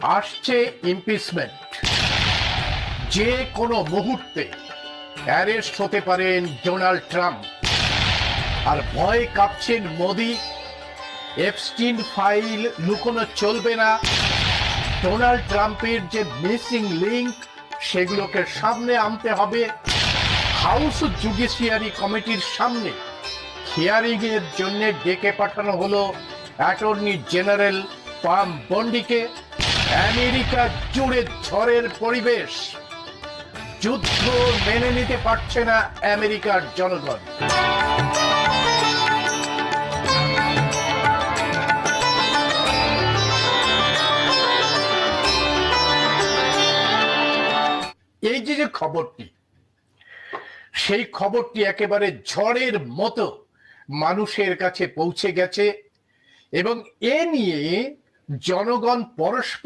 আসছে ইমপিচমেন্ট, যে কোনো মুহূর্তে অ্যারেস্ট হতে পারেন ডোনাল্ড ট্রাম্প। আর ভয় কাঁপছেন মোদি। এপস্টিন ফাইল লুকোনো চলবে না। ডোনাল্ড ট্রাম্পের যে মিসিং লিঙ্ক সেগুলোকে সামনে আনতে হবে। হাউস জুডিশিয়ারি কমিটির সামনে হিয়ারিং এর জন্য ডেকে পাঠানো হলো অ্যাটর্নি জেনারেল পাম বন্ডিকে। আমেরিকা জুড়ে ঝড়ের পরিবেশ। যুদ্ধ মেনে নিতে পারছে না আমেরিকার জনগণ। এই যে খবরটি, সেই খবরটি একেবারে ঝড়ের মতো মানুষের কাছে পৌঁছে গেছে এবং এ নিয়ে জনগণ পরস্পর